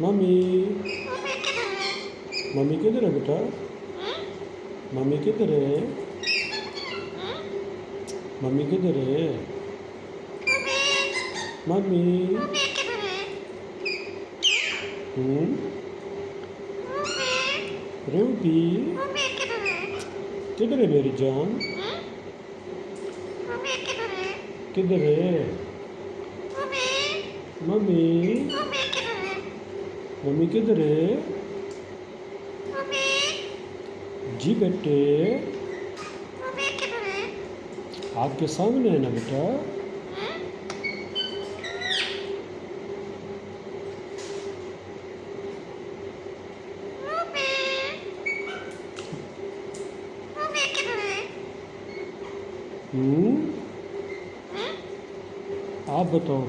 Mummy. Mummy किधर है बेटा? मम्मी किधर है? मम्मी किधर है? मम्मी। हम्म। रूबी किधर है मेरी जान? किधर है? मम्मी। मम्मी किधर है? जी बेटे आपके सामने है ना बेटा? हम्म। आप बताओ।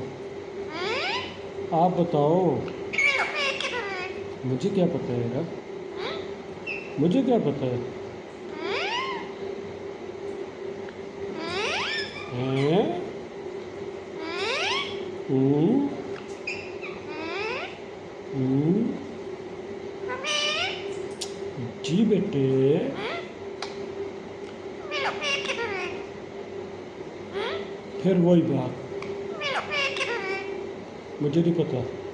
आप बताओ। मुझे क्या पता है यार? मुझे क्या पता है? हैं? हम्म। हम्म। जी बेटे फिर वही बात मुझे नहीं पता।